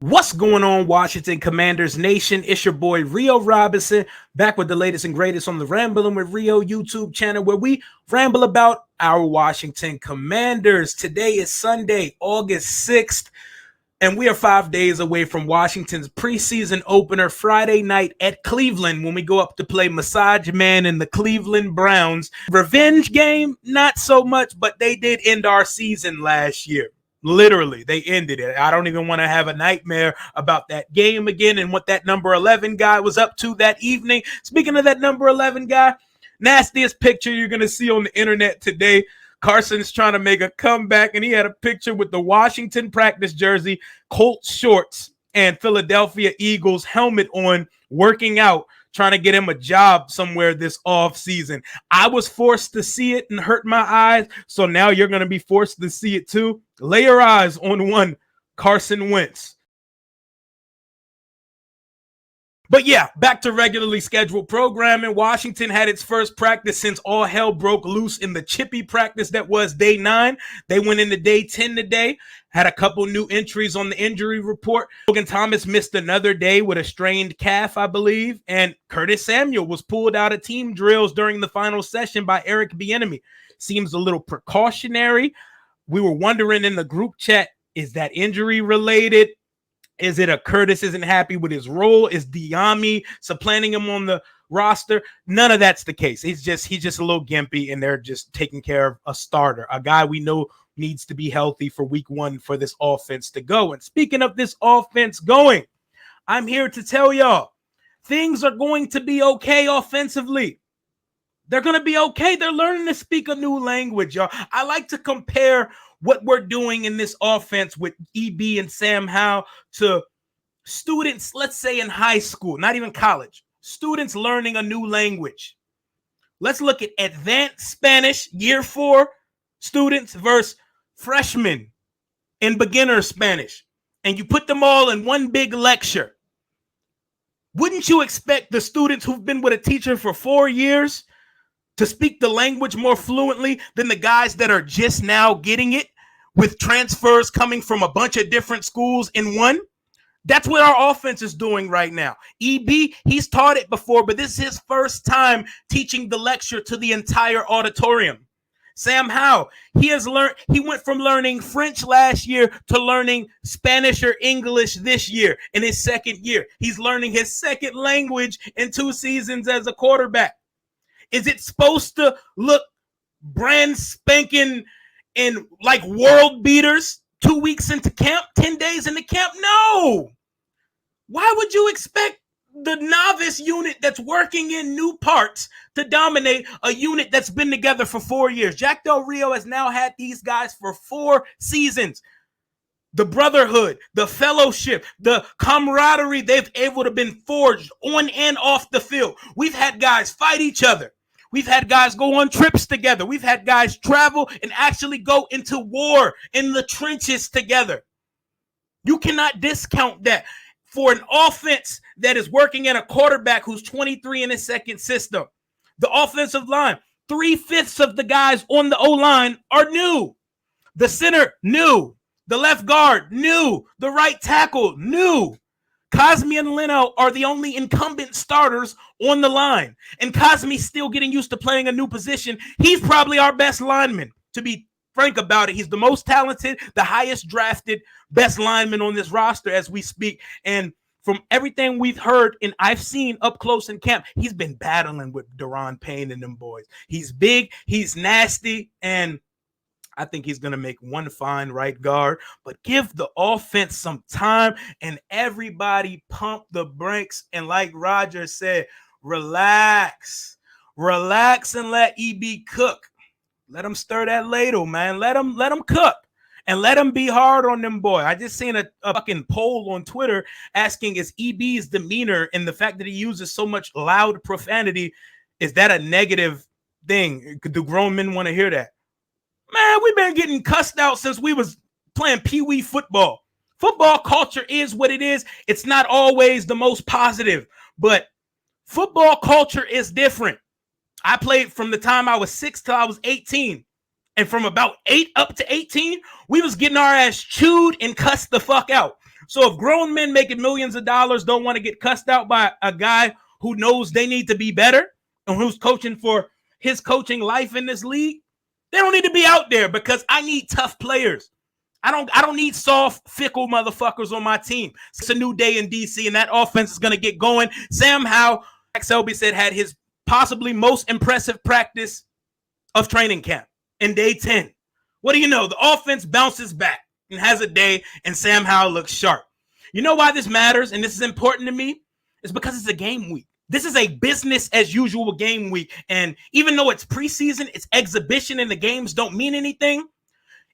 What's going on, Washington Commanders Nation? It's your boy Rio Robinson, back with the latest and greatest on the Rambling with Rio YouTube channel, where we ramble about our Washington Commanders. Today is Sunday, August 6th, and we are 5 days away from Washington's preseason opener Friday night at Cleveland, when we go up to play Massage Man and the Cleveland Browns. Revenge game, not so much, but they did end our season last year. Literally, they ended it. I don't even want to have a nightmare about that game again and what that number 11 guy was up to that evening. Speaking of that number 11 guy, nastiest picture you're going to see on the internet today. Carson's trying to make a comeback, and he had a picture with the Washington practice jersey, Colts shorts, and Philadelphia Eagles helmet on, working out, trying to get him a job somewhere this off season. I was forced to see it and hurt my eyes, so now you're going to be forced to see it too. Lay your eyes on one Carson Wentz. But yeah, back to regularly scheduled programming. Washington had its first practice since all hell broke loose in the chippy practice that was day 9. They went into day 10 today, had a couple new entries on the injury report. Logan Thomas missed another day with a strained calf, I believe, and Curtis Samuel was pulled out of team drills during the final session by Eric Bieniemy. Seems a little precautionary. We were wondering in the group chat, is that injury related? Is it a Curtis isn't happy with his role? Is Diami supplanting him on the roster? None of that's the case. He's just a little gimpy, and they're just taking care of a starter, a guy we know needs to be healthy for week 1 for this offense to go. And speaking of this offense going, I'm here to tell y'all things are going to be okay offensively. They're going to be okay. They're learning to speak a new language, y'all. I like to compare what we're doing in this offense with EB and Sam Howell to students, let's say in high school, not even college, students learning a new language. Let's look at advanced Spanish, year 4 students versus freshmen in beginner Spanish, and you put them all in one big lecture. Wouldn't you expect the students who've been with a teacher for 4 years to speak the language more fluently than the guys that are just now getting it with transfers coming from a bunch of different schools in one? That's what our offense is doing right now. EB, he's taught it before, but this is his first time teaching the lecture to the entire auditorium. Sam Howell, he went from learning French last year to learning Spanish or English this year in his second year. He's learning his second language in 2 seasons as a quarterback. Is it supposed to look brand spanking and like world beaters 2 weeks into camp, 10 days into camp? No. Why would you expect the novice unit that's working in new parts to dominate a unit that's been together for 4 years? Jack Del Rio has now had these guys for 4 seasons. The brotherhood, the fellowship, the camaraderie they've able to been forged on and off the field. We've had guys fight each other. We've had guys go on trips together. We've had guys travel and actually go into war in the trenches together. You cannot discount that for an offense that is working in a quarterback who's 23 in his second system. The offensive line, 3/5 of the guys on the O-line are new. The center, new. The left guard, new. The right tackle, new. Cosme and Leno are the only incumbent starters on the line. And Cosme's still getting used to playing a new position. He's probably our best lineman, to be frank about it. He's the most talented, the highest drafted, best lineman on this roster as we speak. And from everything we've heard and I've seen up close in camp, he's been battling with Daron Payne and them boys. He's big, he's nasty, and I think he's going to make one fine right guard, but give the offense some time and everybody pump the brakes. And like Roger said, relax and let EB cook. Let him stir that ladle, man. Let him cook and let him be hard on them boy. I just seen a fucking poll on Twitter asking, is EB's demeanor and the fact that he uses so much loud profanity, is that a negative thing? Do grown men want to hear that? Man, we've been getting cussed out since we was playing peewee football. Football culture is what it is. It's not always the most positive, but football culture is different. I played from the time I was 6 till I was 18, And from about 8 up to 18, we was getting our ass chewed and cussed the fuck out. So if grown men making millions of dollars don't want to get cussed out by a guy who knows they need to be better and who's coaching for his coaching life in this league, they don't need to be out there, because I need tough players. I don't need soft, fickle motherfuckers on my team. It's a new day in DC, and that offense is going to get going. Sam Howell, like Selby said, had his possibly most impressive practice of training camp in day 10. What do you know? The offense bounces back and has a day, and Sam Howell looks sharp. You know why this matters, and this is important to me? It's because it's a game week. This is a business as usual game week, and even though it's preseason, it's exhibition, and the games don't mean anything,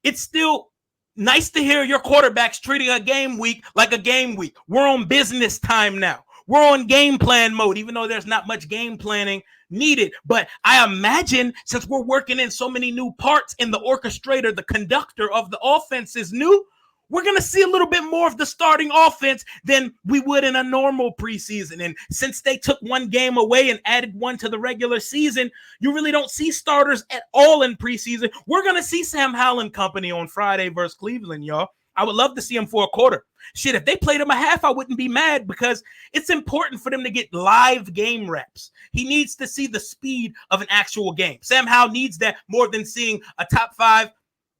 it's still nice to hear your quarterback's treating a game week like a game week. We're on business time now. We're on game plan mode, even though there's not much game planning needed. But I imagine, since we're working in so many new parts and the orchestrator, the conductor of the offense is new, we're going to see a little bit more of the starting offense than we would in a normal preseason. And since they took one game away and added one to the regular season, you really don't see starters at all in preseason. We're going to see Sam Howell and company on Friday versus Cleveland, y'all. I would love to see him for a quarter. Shit, if they played him a half, I wouldn't be mad, because it's important for them to get live game reps. He needs to see the speed of an actual game. Sam Howell needs that more than seeing a top 5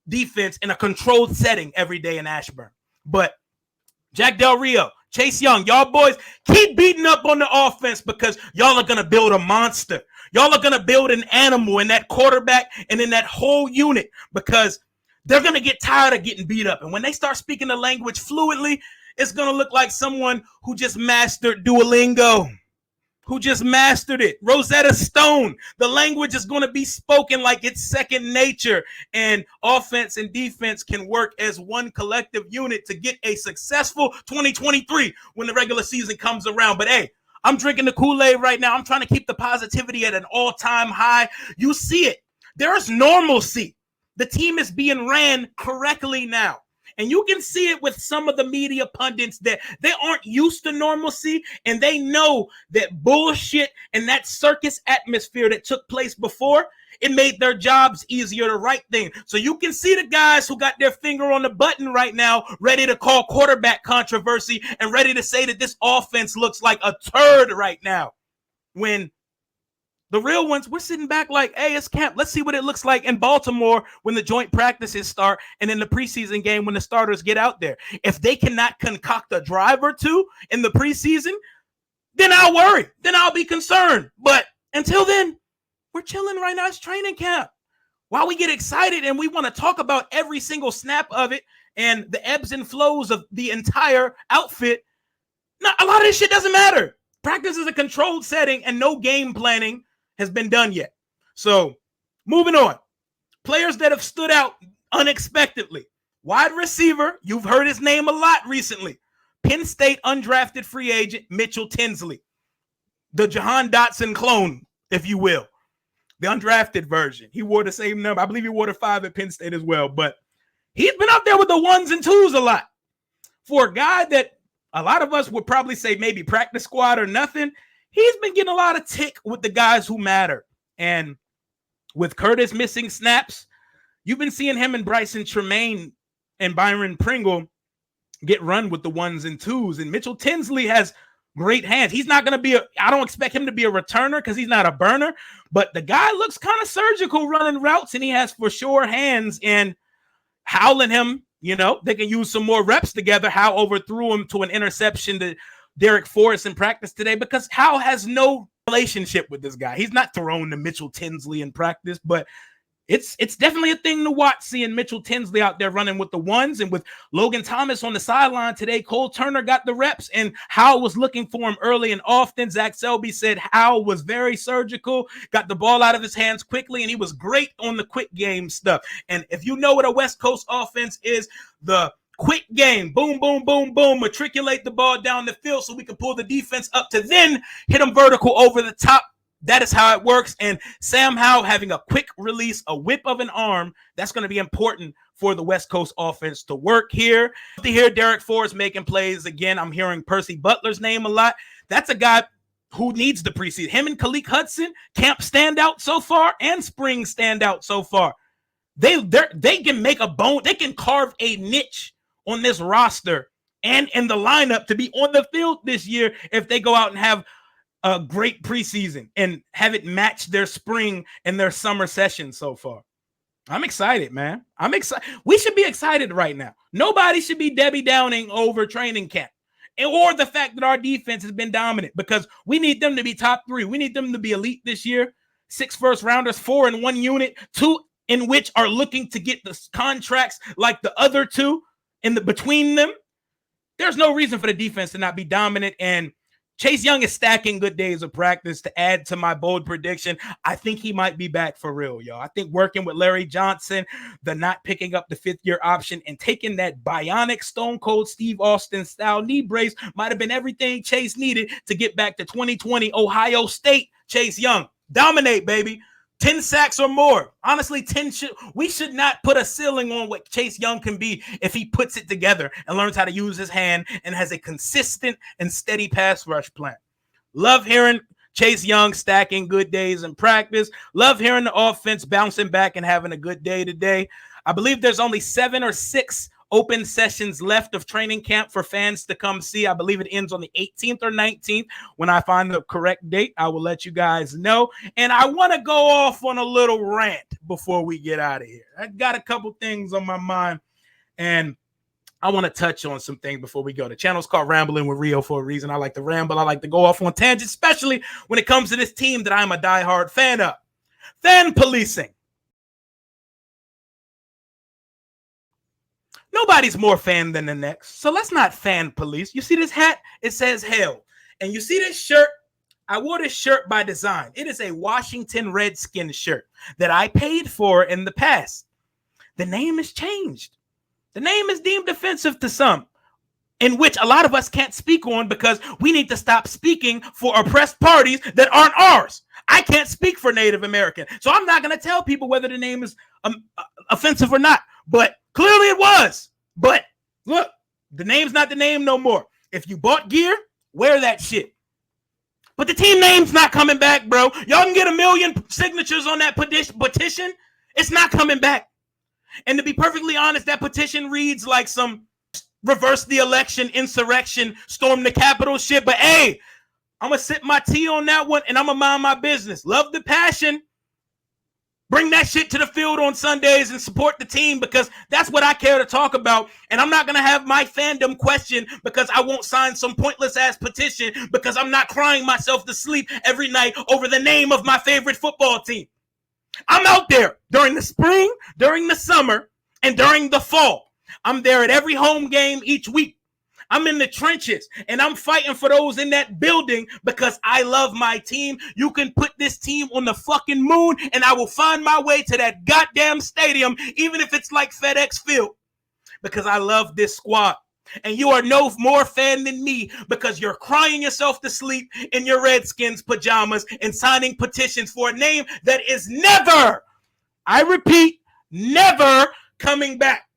defense in a controlled setting every day in Ashburn. But Jack Del Rio, Chase Young, y'all boys keep beating up on the offense, because y'all are going to build a monster. Y'all are going to build an animal in that quarterback and in that whole unit, because they're going to get tired of getting beat up. And when they start speaking the language fluently, it's going to look like someone who just mastered Duolingo, who just mastered it. Rosetta Stone. The language is going to be spoken like it's second nature. And offense and defense can work as one collective unit to get a successful 2023 when the regular season comes around. But hey, I'm drinking the Kool-Aid right now. I'm trying to keep the positivity at an all-time high. You see it. There's normalcy. The team is being ran correctly now. And you can see it with some of the media pundits that they aren't used to normalcy, and they know that bullshit and that circus atmosphere that took place before, it made their jobs easier to write things. So you can see the guys who got their finger on the button right now, ready to call quarterback controversy and ready to say that this offense looks like a turd right now. When the real ones, we're sitting back like, hey, it's camp. Let's see what it looks like in Baltimore when the joint practices start and in the preseason game when the starters get out there. If they cannot concoct a drive or two in the preseason, then I'll worry. Then I'll be concerned. But until then, we're chilling right now. It's training camp. While we get excited and we want to talk about every single snap of it and the ebbs and flows of the entire outfit, a lot of this shit doesn't matter. Practice is a controlled setting and no game planning has been done yet. So moving on. Players that have stood out unexpectedly. Wide receiver, you've heard his name a lot recently. Penn State undrafted free agent Mitchell Tinsley. The Jahan Dotson clone, if you will. The undrafted version. He wore the same number. I believe he wore the 5 at Penn State as well. But he's been out there with the 1s and 2s a lot. For a guy that a lot of us would probably say maybe practice squad or nothing, he's been getting a lot of tick with the guys who matter. And with Curtis missing snaps, you've been seeing him and Bryson Tremaine and Byron Pringle get run with the 1s and 2s. And Mitchell Tinsley has great hands. He's not going to be I don't expect him to be a returner because he's not a burner, but the guy looks kind of surgical running routes, and he has for sure hands. And Howell and him, they can use some more reps together. Howell overthrew him to an interception to Derek Forrest in practice today, because Howell has no relationship with this guy. He's not thrown to Mitchell Tinsley in practice, but it's definitely a thing to watch, seeing Mitchell Tinsley out there running with the 1s. And with Logan Thomas on the sideline today, Cole Turner got the reps, and Howell was looking for him early and often. Zach Selby said Howell was very surgical, got the ball out of his hands quickly, and he was great on the quick game stuff. And if you know what a West Coast offense is, the quick game, boom, boom, boom, boom, matriculate the ball down the field so we can pull the defense up to then hit them vertical over the top. That is how it works. And Sam Howell having a quick release, a whip of an arm, that's going to be important for the West Coast offense to work here. To hear Derek Forrest making plays again, I'm hearing Percy Butler's name a lot. That's a guy who needs the preseason. Him and Khaleke Hudson, camp standout so far and spring standout so far. They can make a bone. They can carve a niche on this roster and in the lineup to be on the field this year if they go out and have a great preseason and have it match their spring and their summer session so far. I'm excited, man. I'm excited. We should be excited right now. Nobody should be Debbie Downing over training camp or the fact that our defense has been dominant, because we need them to be top 3. We need them to be elite this year. 6 first rounders, 4 in one unit, 2 in which are looking to get the contracts like the other 2 in the between them. There's no reason for the defense to not be dominant. And Chase Young is stacking good days of practice. To add to my bold prediction, I think he might be back for real, y'all. I think working with Larry Johnson, the not picking up the 5th-year option and taking that bionic Stone Cold Steve Austin style knee brace might have been everything Chase needed to get back to 2020 Ohio State Chase Young. Dominate, baby. 10 sacks or more. Honestly, we should not put a ceiling on what Chase Young can be if he puts it together and learns how to use his hand and has a consistent and steady pass rush plan. Love hearing Chase Young stacking good days in practice. Love hearing the offense bouncing back and having a good day today. I believe there's only 7 or 6 open sessions left of training camp for fans to come see. I believe it ends on the 18th or 19th. When I find the correct date, I will let you guys know. And I want to go off on a little rant before we get out of here. I got a couple things on my mind, and I want to touch on some things before we go. The channel's called Rambling with Rio for a reason. I like to ramble. I like to go off on tangents, especially when it comes to this team that I'm a diehard fan of. Fan policing. Nobody's more fan than the next, so let's not fan police. You see this hat? It says hell. And you see this shirt? I wore this shirt by design. It is a Washington Redskins shirt that I paid for in the past. The name has changed. The name is deemed offensive to some, in which a lot of us can't speak on because we need to stop speaking for oppressed parties that aren't ours. I can't speak for Native American, so I'm not going to tell people whether the name is offensive or not. But clearly it was. But look, the name's not the name no more. If you bought gear, wear that shit. But the team name's not coming back, bro. Y'all can get 1 million signatures on that petition. It's not coming back. And to be perfectly honest, that petition reads like some reverse the election, insurrection, storm the Capitol shit. But hey, I'm going to sip my tea on that one, and I'm going to mind my business. Love the passion. Bring that shit to the field on Sundays and support the team, because that's what I care to talk about. And I'm not going to have my fandom question because I won't sign some pointless ass petition because I'm not crying myself to sleep every night over the name of my favorite football team. I'm out there during the spring, during the summer, and during the fall. I'm there at every home game each week. I'm in the trenches, and I'm fighting for those in that building because I love my team. You can put this team on the fucking moon, and I will find my way to that goddamn stadium, even if it's like FedEx Field, because I love this squad. And you are no more fan than me because you're crying yourself to sleep in your Redskins pajamas and signing petitions for a name that is never, I repeat, never coming back.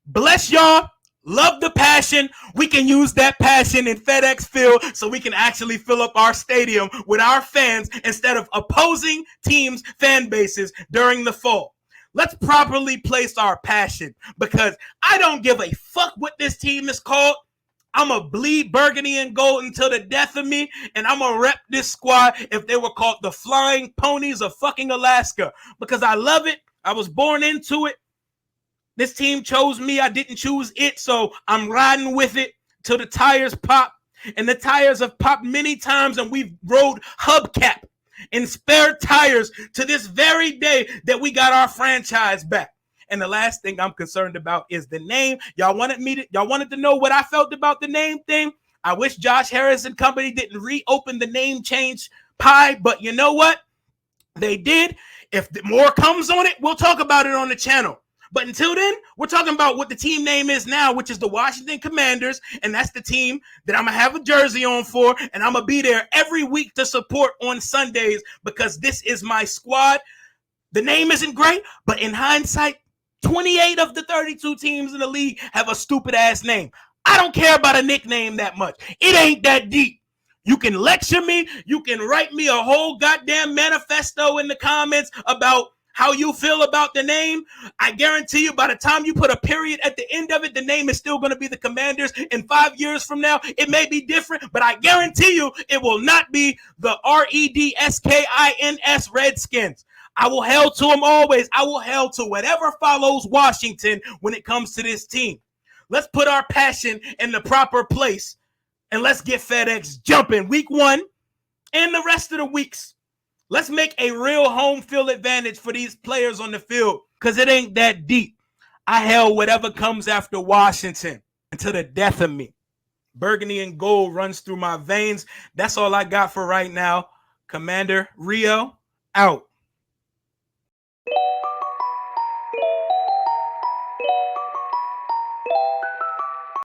Bless y'all. Love the passion. We can use that passion in FedEx Field so we can actually fill up our stadium with our fans instead of opposing teams' fan bases during the fall. Let's properly place our passion, because I don't give a fuck what this team is called. I'm going to bleed burgundy and gold until the death of me, and I'm going to rep this squad if they were called the Flying Ponies of fucking Alaska, because I love it. I was born into it. This team chose me. I didn't choose it, so I'm riding with it till the tires pop. And the tires have popped many times, and we've rode hubcap and spare tires to this very day that we got our franchise back. And the last thing I'm concerned about is the name. Y'all wanted to know what I felt about the name thing. I wish Josh Harris and company didn't reopen the name change pie, but you know what? They did. If more comes on it, we'll talk about it on the channel. But until then, we're talking about what the team name is now, which is the Washington Commanders, and that's the team that I'm going to have a jersey on for, and I'm going to be there every week to support on Sundays because this is my squad. The name isn't great, but in hindsight, 28 of the 32 teams in the league have a stupid-ass name. I don't care about a nickname that much. It ain't that deep. You can lecture me. You can write me a whole goddamn manifesto in the comments about How you feel about the name, I guarantee you by the time you put a period at the end of it, the name is still going to be the Commanders. In 5 years from now, it may be different, but I guarantee you it will not be the REDSKINS Redskins. I will hail to them always. I will hail to whatever follows Washington when it comes to this team. Let's put our passion in the proper place and let's get FedEx jumping week 1 and the rest of the weeks. Let's make a real home field advantage for these players on the field because it ain't that deep. I hail whatever comes after Washington until the death of me. Burgundy and gold runs through my veins. That's all I got for right now. Commander Rio, out.